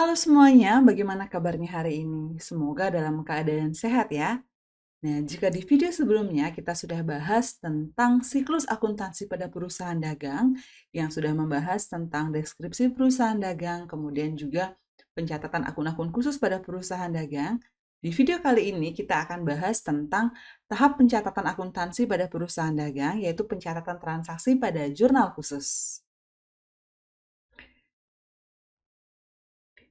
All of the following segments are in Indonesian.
Halo semuanya, bagaimana kabarnya hari ini? Semoga dalam keadaan sehat ya. Nah, jika di video sebelumnya kita sudah bahas tentang siklus akuntansi pada perusahaan dagang, yang sudah membahas tentang deskripsi perusahaan dagang, kemudian juga pencatatan akun-akun khusus pada perusahaan dagang. Di video kali ini kita akan bahas tentang tahap pencatatan akuntansi pada perusahaan dagang, yaitu pencatatan transaksi pada jurnal khusus.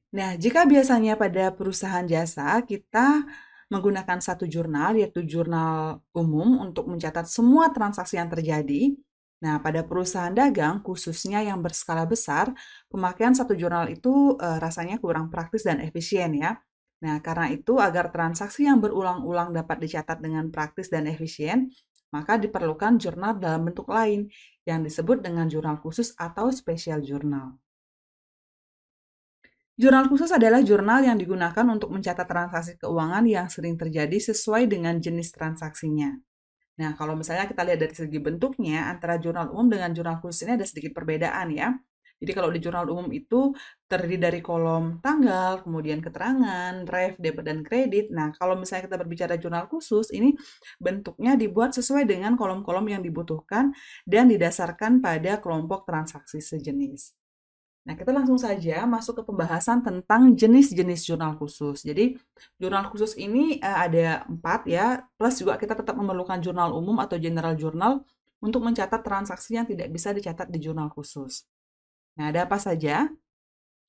Nah, jika biasanya pada perusahaan jasa, kita menggunakan satu jurnal, yaitu jurnal umum untuk mencatat semua transaksi yang terjadi. Nah, pada perusahaan dagang, khususnya yang berskala besar, pemakaian satu jurnal itu rasanya kurang praktis dan efisien ya. Nah, karena itu agar transaksi yang berulang-ulang dapat dicatat dengan praktis dan efisien, maka diperlukan jurnal dalam bentuk lain yang disebut dengan jurnal khusus atau special journal. Jurnal khusus adalah jurnal yang digunakan untuk mencatat transaksi keuangan yang sering terjadi sesuai dengan jenis transaksinya. Nah, kalau misalnya kita lihat dari segi bentuknya, antara jurnal umum dengan jurnal khusus ini ada sedikit perbedaan ya. Jadi kalau di jurnal umum itu terdiri dari kolom tanggal, kemudian keterangan, ref, debit, dan kredit. Nah, kalau misalnya kita berbicara jurnal khusus, ini bentuknya dibuat sesuai dengan kolom-kolom yang dibutuhkan dan didasarkan pada kelompok transaksi sejenis. Nah, kita langsung saja masuk ke pembahasan tentang jenis-jenis jurnal khusus. Jadi, jurnal khusus ini ada 4 ya, plus juga kita tetap memerlukan jurnal umum atau general journal untuk mencatat transaksi yang tidak bisa dicatat di jurnal khusus. Nah, ada apa saja?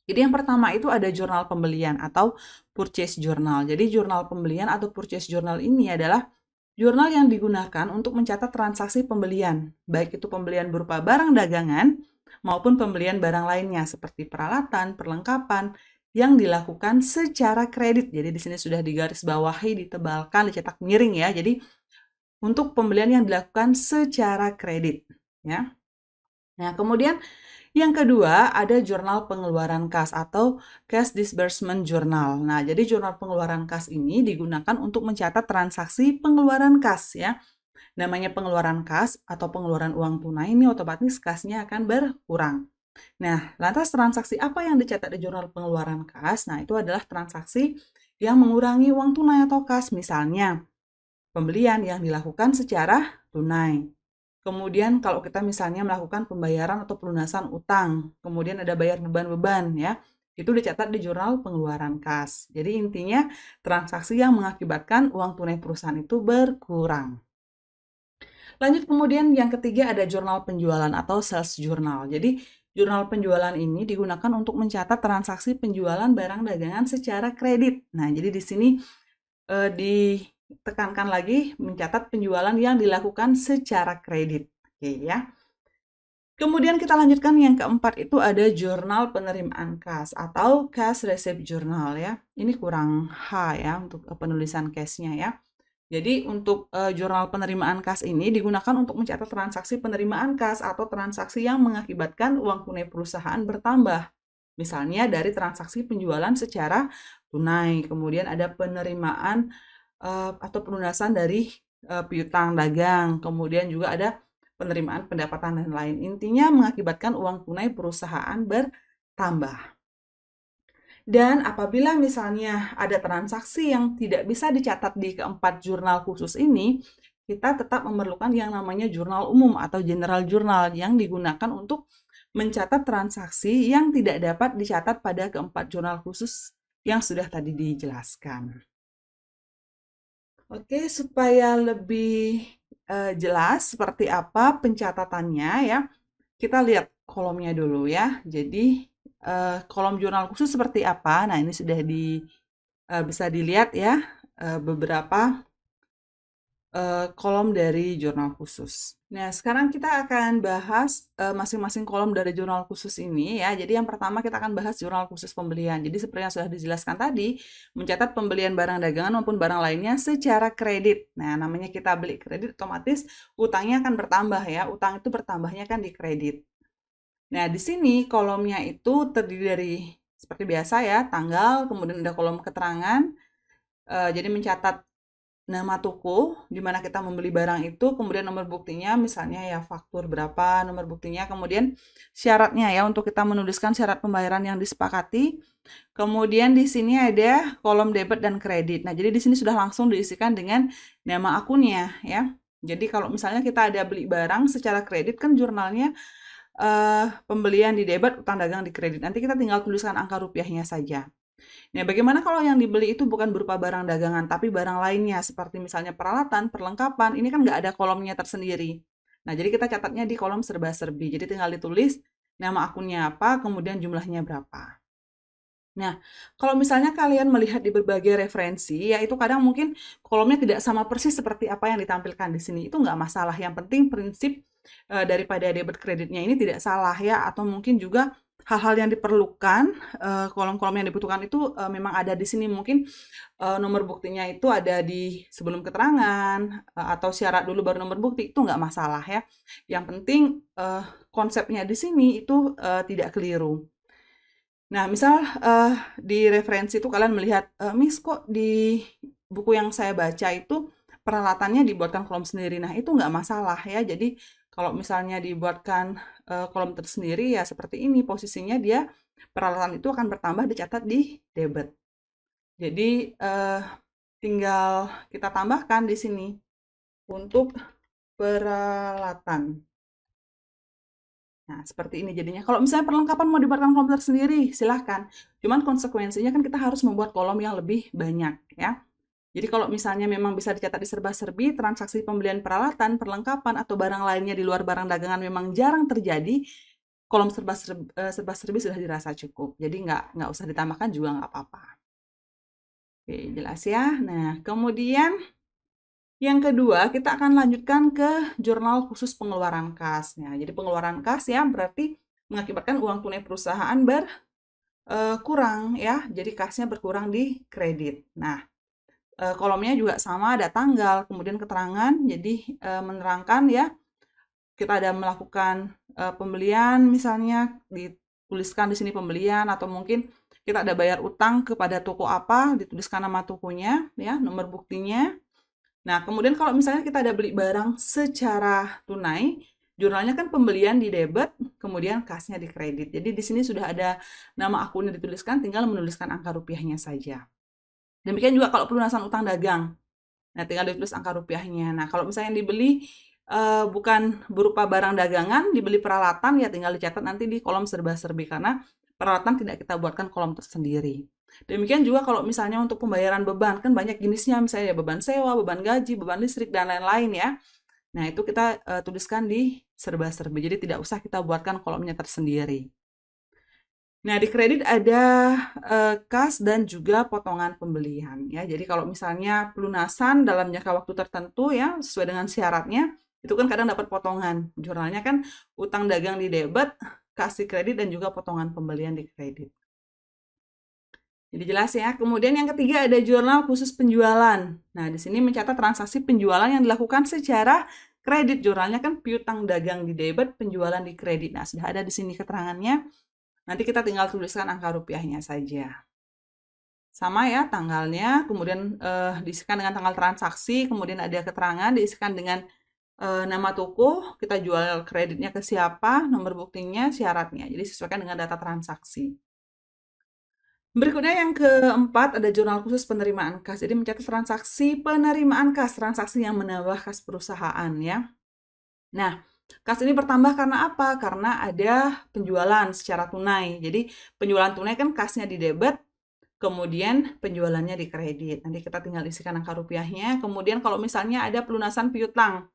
Jadi yang pertama itu ada jurnal pembelian atau purchase journal. Jadi jurnal pembelian atau purchase journal ini adalah jurnal yang digunakan untuk mencatat transaksi pembelian, baik itu pembelian berupa barang dagangan maupun pembelian barang lainnya seperti peralatan, perlengkapan yang dilakukan secara kredit. Jadi di sini sudah digarisbawahi, ditebalkan, dicetak miring ya. Jadi untuk pembelian yang dilakukan secara kredit ya. Nah, kemudian yang kedua, ada jurnal pengeluaran kas atau Cash Disbursement Journal. Nah, jadi jurnal pengeluaran kas ini digunakan untuk mencatat transaksi pengeluaran kas ya. Namanya pengeluaran kas atau pengeluaran uang tunai ini otomatis kasnya akan berkurang. Nah, lantas transaksi apa yang dicatat di jurnal pengeluaran kas? Nah, itu adalah transaksi yang mengurangi uang tunai atau kas. Misalnya, pembelian yang dilakukan secara tunai. Kemudian kalau kita misalnya melakukan pembayaran atau pelunasan utang, kemudian ada bayar beban-beban ya, itu dicatat di jurnal pengeluaran kas. Jadi intinya transaksi yang mengakibatkan uang tunai perusahaan itu berkurang. Lanjut kemudian yang ketiga ada jurnal penjualan atau sales journal. Jadi jurnal penjualan ini digunakan untuk mencatat transaksi penjualan barang dagangan secara kredit. Nah, jadi di sini ditekankan lagi mencatat penjualan yang dilakukan secara kredit. Oke ya. Kemudian kita lanjutkan yang keempat itu ada jurnal penerimaan kas atau cash receipt journal ya. Ini kurang H ya untuk penulisan case-nya ya. Jadi untuk jurnal penerimaan kas ini digunakan untuk mencatat transaksi penerimaan kas atau transaksi yang mengakibatkan uang tunai perusahaan bertambah. Misalnya dari transaksi penjualan secara tunai, kemudian ada penerimaan atau pelunasan dari piutang dagang, kemudian juga ada penerimaan pendapatan dan lain. Intinya mengakibatkan uang tunai perusahaan bertambah. Dan apabila misalnya ada transaksi yang tidak bisa dicatat di keempat jurnal khusus ini, kita tetap memerlukan yang namanya jurnal umum atau general journal yang digunakan untuk mencatat transaksi yang tidak dapat dicatat pada keempat jurnal khusus yang sudah tadi dijelaskan. Oke, supaya lebih jelas seperti apa pencatatannya ya, kita lihat kolomnya dulu ya. Jadi kolom jurnal khusus seperti apa? Nah, ini sudah bisa dilihat ya beberapa kolom dari jurnal khusus. Nah, sekarang kita akan bahas masing-masing kolom dari jurnal khusus ini ya. Jadi yang pertama kita akan bahas jurnal khusus pembelian. Jadi seperti yang sudah dijelaskan tadi, mencatat pembelian barang dagangan maupun barang lainnya secara kredit. Nah, namanya kita beli kredit otomatis utangnya akan bertambah ya. Utang itu bertambahnya kan di kredit. Nah, di sini kolomnya itu terdiri dari seperti biasa ya, tanggal, kemudian ada kolom keterangan. Jadi mencatat nama toko di mana kita membeli barang itu, kemudian nomor buktinya misalnya ya faktur berapa, nomor buktinya, kemudian syaratnya ya untuk kita menuliskan syarat pembayaran yang disepakati. Kemudian di sini ada kolom debit dan kredit. Nah, jadi di sini sudah langsung diisikan dengan nama akunnya ya. Jadi kalau misalnya kita ada beli barang secara kredit kan jurnalnya pembelian di debit, utang dagang di kredit. Nanti kita tinggal tuliskan angka rupiahnya saja. Nah, bagaimana kalau yang dibeli itu bukan berupa barang dagangan, tapi barang lainnya, seperti misalnya peralatan, perlengkapan, ini kan nggak ada kolomnya tersendiri. Nah, jadi kita catatnya di kolom serba-serbi. Jadi tinggal ditulis nama akunnya apa, kemudian jumlahnya berapa. Nah, kalau misalnya kalian melihat di berbagai referensi, ya itu kadang mungkin kolomnya tidak sama persis seperti apa yang ditampilkan di sini. Itu nggak masalah. Yang penting prinsip daripada debit kreditnya ini tidak salah ya. Atau mungkin juga hal-hal yang diperlukan, kolom-kolom yang dibutuhkan itu memang ada di sini. Mungkin nomor buktinya itu ada di sebelum keterangan, atau syarat dulu baru nomor bukti. Itu nggak masalah ya. Yang penting konsepnya di sini itu tidak keliru. Nah, misal di referensi itu kalian melihat, "Miss, kok di buku yang saya baca itu peralatannya dibuatkan kolom sendiri." Nah, itu nggak masalah ya. Jadi kalau misalnya dibuatkan kolom tersendiri ya seperti ini posisinya dia peralatan itu akan bertambah dicatat di debit. Jadi tinggal kita tambahkan di sini untuk peralatan. Nah, seperti ini jadinya. Kalau misalnya perlengkapan mau dibuatkan komputer sendiri, silahkan. Cuman konsekuensinya kan kita harus membuat kolom yang lebih banyak, ya. Jadi kalau misalnya memang bisa dicatat di serba-serbi, transaksi pembelian peralatan, perlengkapan, atau barang lainnya di luar barang dagangan memang jarang terjadi, kolom serba-serbi sudah dirasa cukup. Jadi nggak usah ditambahkan juga nggak apa-apa. Oke, jelas ya. Nah, kemudian yang kedua, kita akan lanjutkan ke jurnal khusus pengeluaran kas. Nah, jadi pengeluaran kas ya berarti mengakibatkan uang tunai perusahaan berkurang ya. Jadi kasnya berkurang di kredit. Nah, kolomnya juga sama, ada tanggal, kemudian keterangan. Jadi menerangkan ya kita ada melakukan pembelian misalnya dituliskan di sini pembelian, atau mungkin kita ada bayar utang kepada toko apa, dituliskan nama tokonya ya, nomor buktinya. Nah, kemudian kalau misalnya kita ada beli barang secara tunai, jurnalnya kan pembelian di debit, kemudian kasnya di kredit. Jadi di sini sudah ada nama akunnya dituliskan, tinggal menuliskan angka rupiahnya saja. Demikian juga kalau pelunasan utang dagang. Nah, tinggal ditulis angka rupiahnya. Nah, kalau misalnya yang dibeli bukan berupa barang dagangan, dibeli peralatan, ya tinggal dicatat nanti di kolom serba-serbi, karena peralatan tidak kita buatkan kolom tersendiri. Demikian juga kalau misalnya untuk pembayaran beban, kan banyak jenisnya, misalnya beban sewa, beban gaji, beban listrik, dan lain-lain ya. Nah, itu kita tuliskan di serba-serbi, jadi tidak usah kita buatkan kolomnya tersendiri. Nah, di kredit ada kas dan juga potongan pembelian ya. Jadi kalau misalnya pelunasan dalam jangka waktu tertentu ya, sesuai dengan syaratnya, itu kan kadang dapat potongan. Jurnalnya kan utang dagang di debit, kas di kredit, dan juga potongan pembelian di kredit. Jadi jelas ya. Kemudian yang ketiga ada jurnal khusus penjualan. Nah, di sini mencatat transaksi penjualan yang dilakukan secara kredit. Jurnalnya kan piutang dagang di debit, penjualan di kredit. Nah, sudah ada di sini keterangannya. Nanti kita tinggal tuliskan angka rupiahnya saja. Sama ya tanggalnya, kemudian diisikan dengan tanggal transaksi, kemudian ada keterangan, diisikan dengan nama toko, kita jual kreditnya ke siapa, nomor buktinya, syaratnya. Jadi sesuaikan dengan data transaksi. Berikutnya yang keempat ada jurnal khusus penerimaan kas. Jadi mencatat transaksi penerimaan kas, transaksi yang menambah kas perusahaan ya. Nah, kas ini bertambah karena apa? Karena ada penjualan secara tunai. Jadi penjualan tunai kan kasnya di debit, kemudian penjualannya di kredit. Nanti kita tinggal isikan angka rupiahnya. Kemudian kalau misalnya ada pelunasan piutang.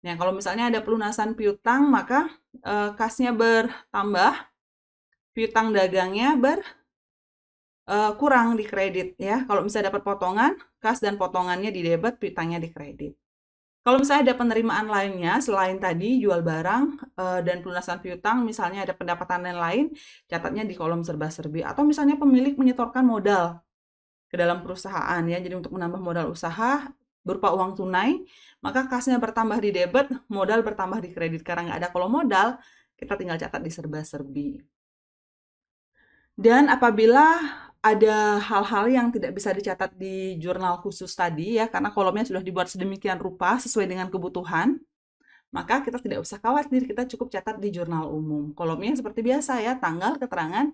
Nah, kalau misalnya ada pelunasan piutang, maka kasnya bertambah, piutang dagangnya kurang di kredit ya. Kalau misalnya dapat potongan, kas dan potongannya di debit, piutangnya di kredit. Kalau misalnya ada penerimaan lainnya selain tadi jual barang dan pelunasan piutang, misalnya ada pendapatan lain, catatnya di kolom serba-serbi. Atau misalnya pemilik menyetorkan modal ke dalam perusahaan ya. Jadi untuk menambah modal usaha berupa uang tunai, maka kasnya bertambah di debit, modal bertambah di kredit. Karena nggak ada kolom modal, kita tinggal catat di serba-serbi. Dan apabila ada hal-hal yang tidak bisa dicatat di jurnal khusus tadi ya, karena kolomnya sudah dibuat sedemikian rupa sesuai dengan kebutuhan, maka kita tidak usah khawatir, kita cukup catat di jurnal umum. Kolomnya seperti biasa ya, tanggal, keterangan,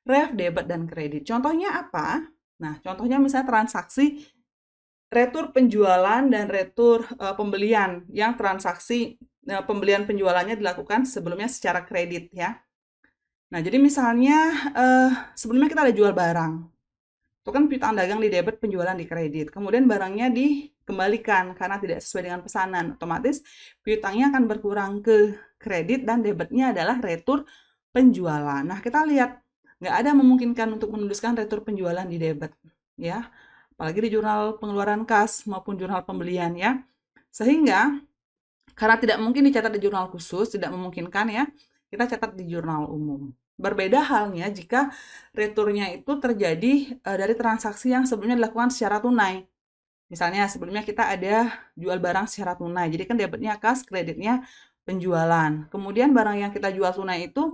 ref, debit, dan kredit. Contohnya apa? Nah, contohnya misalnya transaksi retur penjualan dan retur pembelian yang transaksi pembelian penjualannya dilakukan sebelumnya secara kredit ya. Nah, jadi misalnya sebelumnya kita ada jual barang. Itu kan piutang dagang di debit, penjualan di kredit. Kemudian barangnya dikembalikan karena tidak sesuai dengan pesanan. Otomatis piutangnya akan berkurang ke kredit dan debitnya adalah retur penjualan. Nah, kita lihat nggak ada memungkinkan untuk menuliskan retur penjualan di debit ya. Apalagi di jurnal pengeluaran kas maupun jurnal pembelian ya. Sehingga karena tidak mungkin dicatat di jurnal khusus, tidak memungkinkan ya, kita catat di jurnal umum. Berbeda halnya jika returnya itu terjadi dari transaksi yang sebelumnya dilakukan secara tunai. Misalnya sebelumnya kita ada jual barang secara tunai, jadi kan debitnya kas, kreditnya penjualan. Kemudian barang yang kita jual tunai itu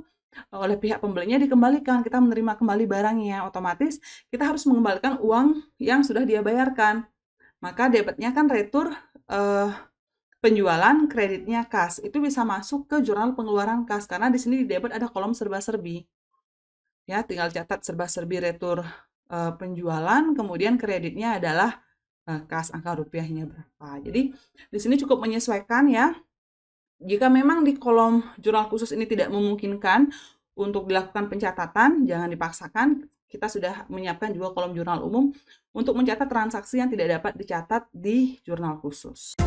oleh pihak pembelinya dikembalikan, kita menerima kembali barangnya, otomatis kita harus mengembalikan uang yang sudah dia bayarkan. Maka debitnya kan retur penjualan, kreditnya kas. Itu bisa masuk ke jurnal pengeluaran kas karena di sini di debit ada kolom serba-serbi. Ya, tinggal catat serba-serbi retur penjualan, kemudian kreditnya adalah kas, angka rupiahnya berapa. Jadi di sini cukup menyesuaikan ya. Jika memang di kolom jurnal khusus ini tidak memungkinkan untuk dilakukan pencatatan, jangan dipaksakan. Kita sudah menyiapkan juga kolom jurnal umum untuk mencatat transaksi yang tidak dapat dicatat di jurnal khusus.